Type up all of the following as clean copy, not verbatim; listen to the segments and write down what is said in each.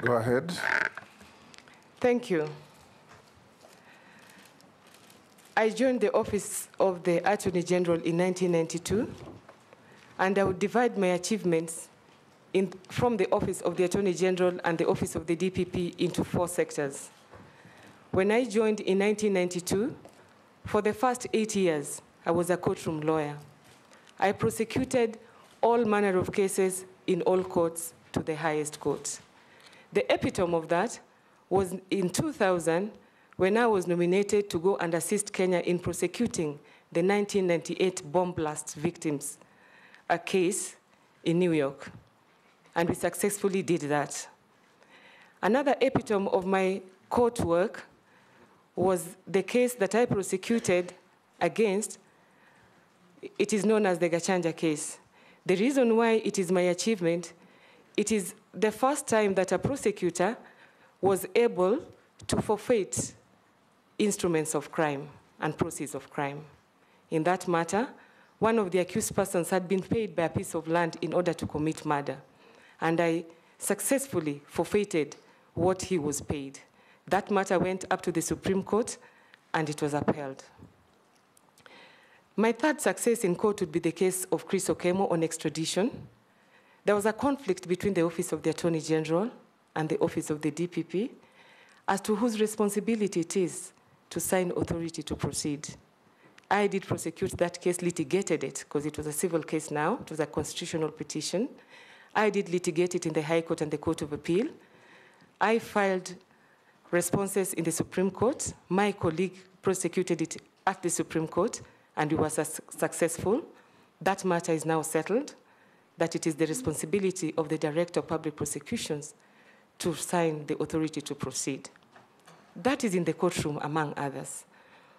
Go ahead. Thank you. I joined the office of the Attorney General in 1992, and I would divide my achievements from the office of the Attorney General and the office of the DPP into 4 sectors. When I joined in 1992, for the first 8 years, I was a courtroom lawyer. I prosecuted all manner of cases in all courts to the highest court. The epitome of that was in 2000, when I was nominated to go and assist Kenya in prosecuting the 1998 bomb blast victims, a case in New York. And we successfully did that. Another epitome of my court work was the case that I prosecuted against. It is known as the Gachanja case. The reason why it is my achievement, it is the first time that a prosecutor was able to forfeit instruments of crime and proceeds of crime. In that matter, one of the accused persons had been paid by a piece of land in order to commit murder, and I successfully forfeited what he was paid. That matter went up to the Supreme Court, and it was upheld. My third success in court would be the case of Chris Okemo on extradition. There was a conflict between the Office of the Attorney General and the Office of the DPP as to whose responsibility it is to sign authority to proceed. I did prosecute that case, litigated it, because it was a civil case now. It was a constitutional petition. I did litigate it in the High Court and the Court of Appeal. I filed responses in the Supreme Court. My colleague prosecuted it at the Supreme Court, and we were successful. That matter is now settled, that it is the responsibility of the Director of Public Prosecutions to sign the authority to proceed. That is in the courtroom, among others.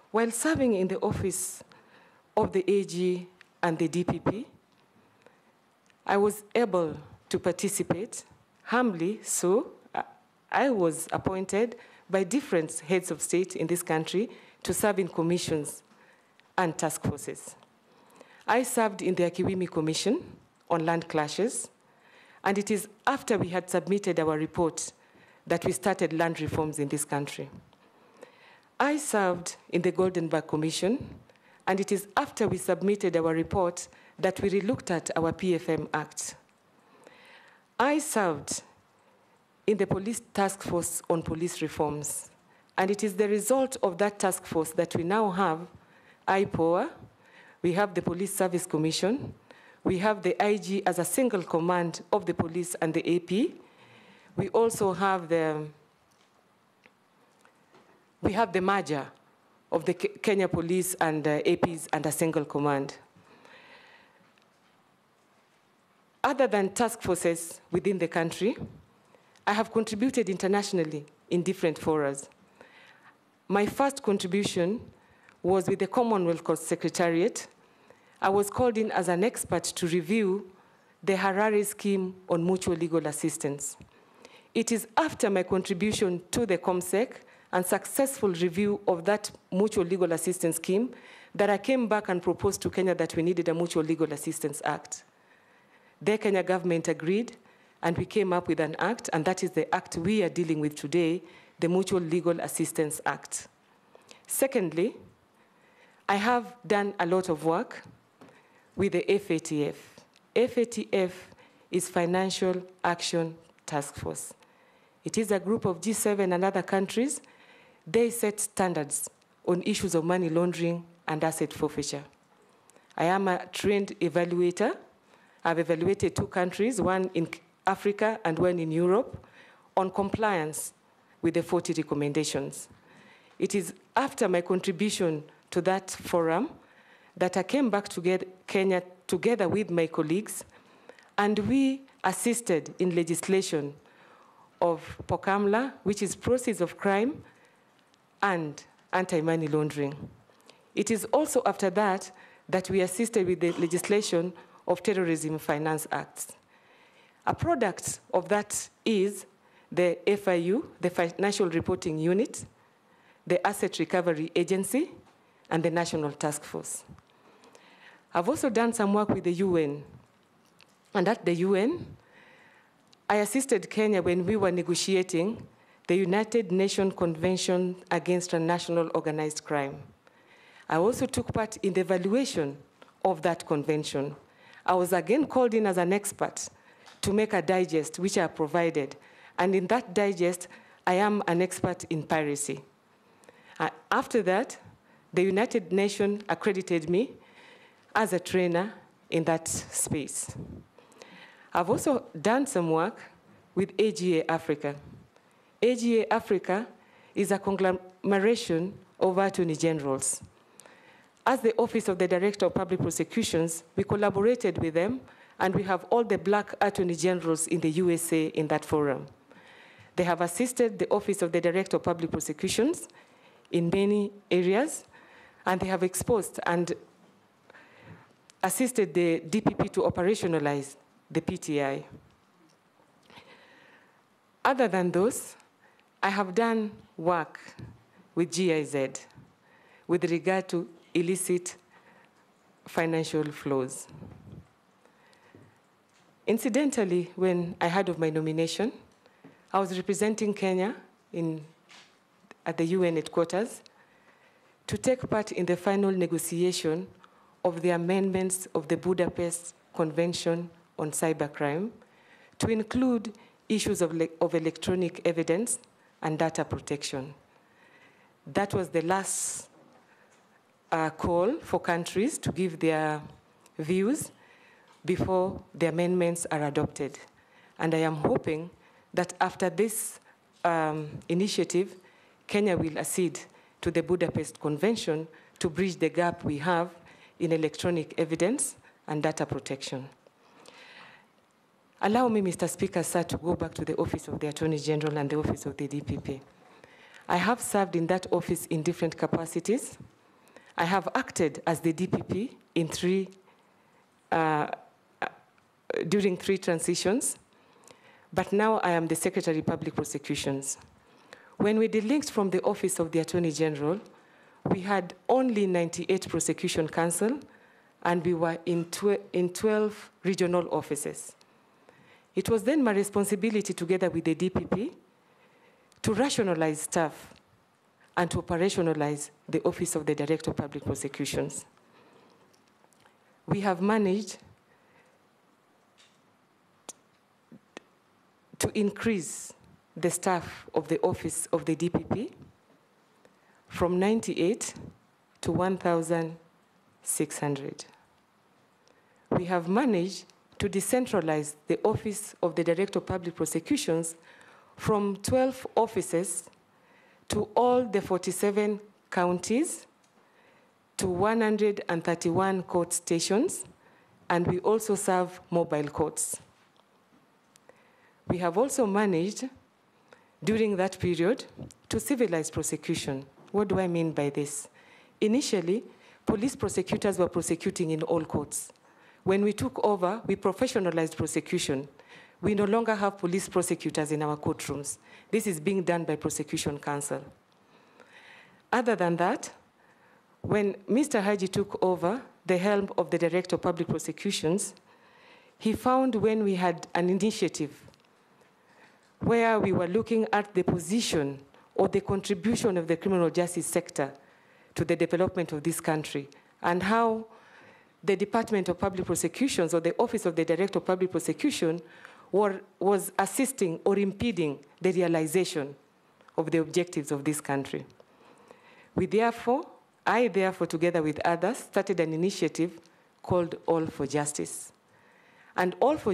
While serving in the office of the AG and the DPP, I was able to participate, humbly so. I was appointed by different heads of state in this country to serve in commissions and task forces. I served in the Akiwimi Commission on land clashes, and it is after we had submitted our report that we started land reforms in this country. I served in the Goldenberg Commission, and it is after we submitted our report that we relooked at our PFM Act. I served in the Police Task Force on police reforms, and it is the result of that task force that we now have IPOA, we have the Police Service Commission, we have the IG as a single command of the police and the AP. We also have the merger of the Kenya Police and APs and a single command. Other than task forces within the country, I have contributed internationally in different forums. My first contribution was with the Commonwealth Secretariat. I was called in as an expert to review the Harare scheme on mutual legal assistance. It is after my contribution to the ComSec and successful review of that mutual legal assistance scheme that I came back and proposed to Kenya that we needed a Mutual Legal Assistance Act. The Kenya government agreed, and we came up with an act, and that is the act we are dealing with today, the Mutual Legal Assistance Act. Secondly, I have done a lot of work with the FATF. FATF is Financial Action Task Force. It is a group of G7 and other countries. They set standards on issues of money laundering and asset forfeiture. I am a trained evaluator. I've evaluated 2 countries, one in Africa and one in Europe, on compliance with the 40 recommendations. It is after my contribution to that forum that I came back to Kenya together with my colleagues, and we assisted in legislation of POCAMLA, which is proceeds of crime and anti-money laundering. It is also after that that we assisted with the legislation of Terrorism Finance Acts. A product of that is the FIU, the Financial Reporting Unit, the Asset Recovery Agency, and the National Task Force. I've also done some work with the UN. And at the UN, I assisted Kenya when we were negotiating the United Nations Convention Against Transnational Organized Crime. I also took part in the evaluation of that convention. I was again called in as an expert to make a digest, which I provided. And in that digest, I am an expert in piracy. After that, the United Nations accredited me as a trainer in that space. I've also done some work with AGA Africa. AGA Africa is a conglomeration of attorney generals. As the Office of the Director of Public Prosecutions, we collaborated with them, and we have all the black attorney generals in the USA in that forum. They have assisted the Office of the Director of Public Prosecutions in many areas, and they have exposed and assisted the DPP to operationalize the PTI. Other than those, I have done work with GIZ with regard to illicit financial flows. Incidentally, when I heard of my nomination, I was representing Kenya at the UN headquarters to take part in the final negotiation of the amendments of the Budapest Convention on Cybercrime to include issues of electronic evidence and data protection. That was the last call for countries to give their views before the amendments are adopted. And I am hoping that after this initiative, Kenya will accede to the Budapest Convention to bridge the gap we have in electronic evidence and data protection. Allow me, Mr. Speaker, sir, to go back to the Office of the Attorney General and the Office of the DPP. I have served in that office in different capacities. I have acted as the DPP in during 3 transitions, but now I am the Secretary of Public Prosecutions. When we delinked from the Office of the Attorney General, we had only 98 prosecution counsel, and we were in 12 regional offices. It was then my responsibility, together with the DPP, to rationalize staff and to operationalize the Office of the Director of Public Prosecutions. We have managed to increase the staff of the Office of the DPP from 98 to 1,600. We have managed to decentralize the Office of the Director of Public Prosecutions from 12 offices to all the 47 counties, to 131 court stations, and we also serve mobile courts. We have also managed, during that period, to civilize prosecution. What do I mean by this? Initially, police prosecutors were prosecuting in all courts. When we took over, we professionalized prosecution. We no longer have police prosecutors in our courtrooms. This is being done by prosecution counsel. Other than that, when Mr. Haji took over the helm of the Director of Public Prosecutions, he found when we had an initiative where we were looking at the position or the contribution of the criminal justice sector to the development of this country, and how the Department of Public Prosecutions, or the Office of the Director of Public Prosecution, was assisting or impeding the realization of the objectives of this country. I therefore, together with others, started an initiative called All for Justice. And All for